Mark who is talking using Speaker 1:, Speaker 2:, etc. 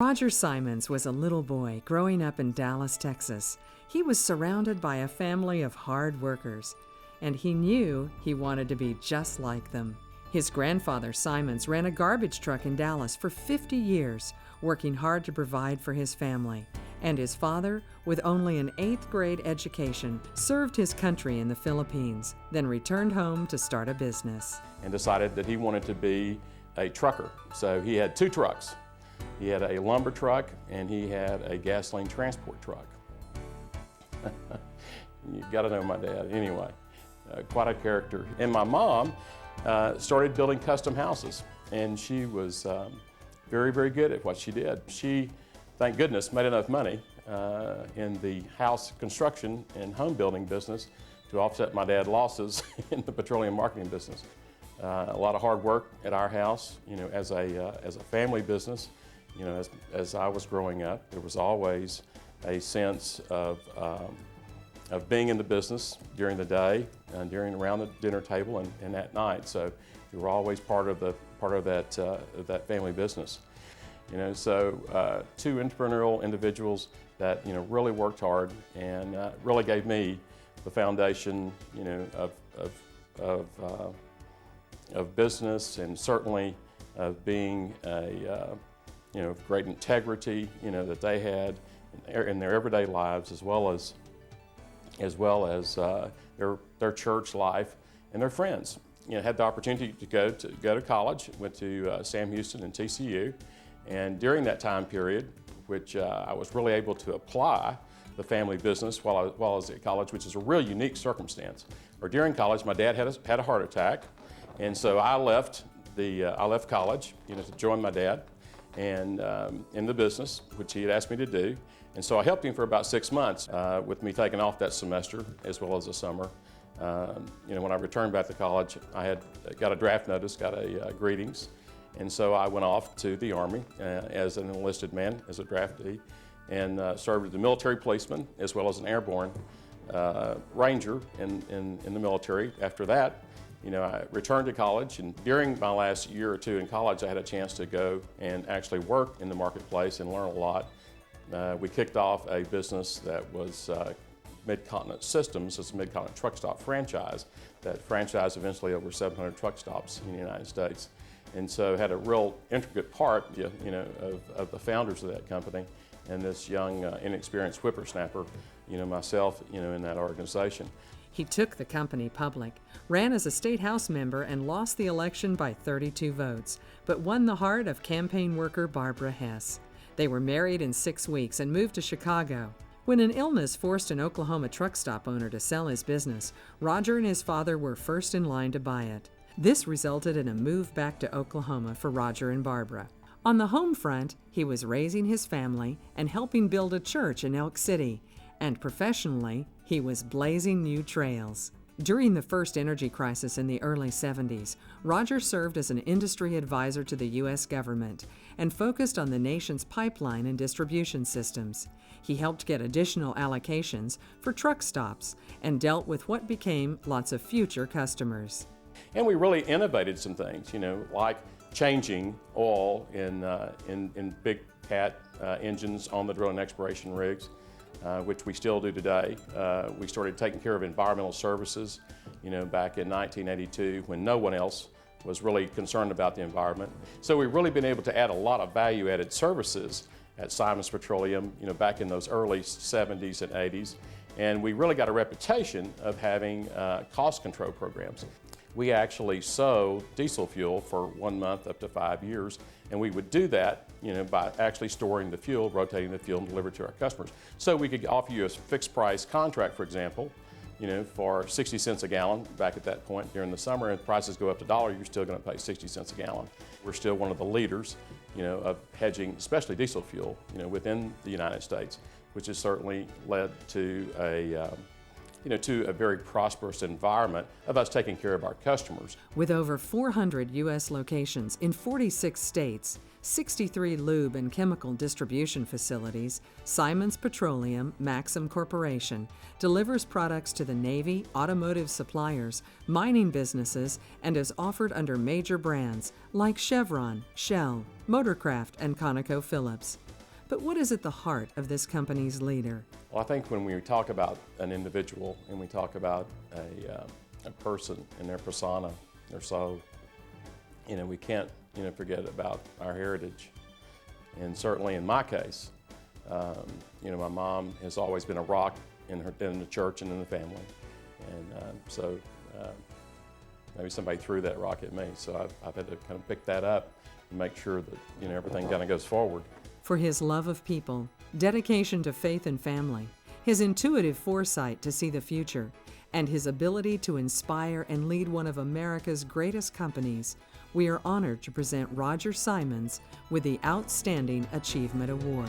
Speaker 1: Roger Simons was a little boy growing up in Dallas, Texas. He was surrounded by a family of hard workers, and he knew he wanted to be just like them. His grandfather, Simons, ran a garbage truck in Dallas for 50 years, working hard to provide for his family. And his father, with only an 8th grade education, served his country in the Philippines, then returned home to start a business.
Speaker 2: And decided that he wanted to be a trucker. So he had 2 trucks. He had a lumber truck and he had a gasoline transport truck. You gotta know my dad. Anyway, quite a character. And my mom started building custom houses, and she was very, very good at what she did. She, thank goodness, made enough money in the house construction and home building business to offset my dad's losses in the petroleum marketing business. A lot of hard work at our house, as a family business. As I was growing up, there was always a sense of being in the business during the day, and around the dinner table, and at night. So you were always part of that family business. So 2 entrepreneurial individuals that really worked hard and really gave me the foundation, of business, and certainly of being great integrity, that they had in their everyday lives, as well as their church life and their friends. Had the opportunity to go to college. Went to Sam Houston and TCU, and during that time period, which I was really able to apply the family business while I was at college, which is a real unique circumstance. Or during college, my dad had a heart attack, and so I left college, to join my dad and in the business, which he had asked me to do. And so I helped him for about 6 months with me taking off that semester as well as the summer. When I returned back to college, I had got a draft notice, got a greetings, and so I went off to the Army as an enlisted man, as a draftee, and served as a military policeman as well as an airborne ranger in the military. After that, I returned to college, and during my last year or 2 in college, I had a chance to go and actually work in the marketplace and learn a lot. We kicked off a business that was Mid-Continent Systems. It's a Mid-Continent truck stop franchise that franchised eventually over 700 truck stops in the United States. And so had a real intricate part, of the founders of that company, and this young, inexperienced whippersnapper, myself, in that organization.
Speaker 1: He took the company public, ran as a state house member, and lost the election by 32 votes, but won the heart of campaign worker Barbara Hess. They were married in 6 weeks and moved to Chicago. When an illness forced an Oklahoma truck stop owner to sell his business, Roger and his father were first in line to buy it. This resulted in a move back to Oklahoma for Roger and Barbara. On the home front, he was raising his family and helping build a church in Elk City, and professionally, he was blazing new trails. During the first energy crisis in the early 70s, Roger served as an industry advisor to the U.S. government and focused on the nation's pipeline and distribution systems. He helped get additional allocations for truck stops and dealt with what became lots of future customers.
Speaker 2: And we really innovated some things, like changing oil in big cat engines on the drill and exploration rigs, which we still do today. We started taking care of environmental services, back in 1982 when no one else was really concerned about the environment. So we've really been able to add a lot of value-added services at Simons Petroleum, back in those early 70s and 80s. And we really got a reputation of having cost control programs. We actually sold diesel fuel for 1 month up to 5 years, and we would do that, by actually storing the fuel, rotating the fuel, and deliver it to our customers. So we could offer you a fixed price contract, for example, for 60 cents a gallon back at that point during the summer, and prices go up to $1, you're still going to pay 60 cents a gallon. We're still one of the leaders, of hedging, especially diesel fuel, within the United States, which has certainly led to to a very prosperous environment of us taking care of our customers.
Speaker 1: With over 400 U.S. locations in 46 states, 63 lube and chemical distribution facilities, Simons Petroleum Maxim Corporation delivers products to the Navy, automotive suppliers, mining businesses, and is offered under major brands like Chevron, Shell, Motorcraft, and ConocoPhillips. But what is at the heart of this company's leader?
Speaker 2: Well, I think when we talk about an individual and we talk about a person and their persona, their soul, we can't, forget about our heritage. And certainly in my case, my mom has always been a rock in the church and in the family. And so maybe somebody threw that rock at me. So I've had to kind of pick that up and make sure that, everything kind of goes forward.
Speaker 1: For his love of people, dedication to faith and family, his intuitive foresight to see the future, and his ability to inspire and lead one of America's greatest companies, we are honored to present Roger Simons with the Outstanding Achievement Award.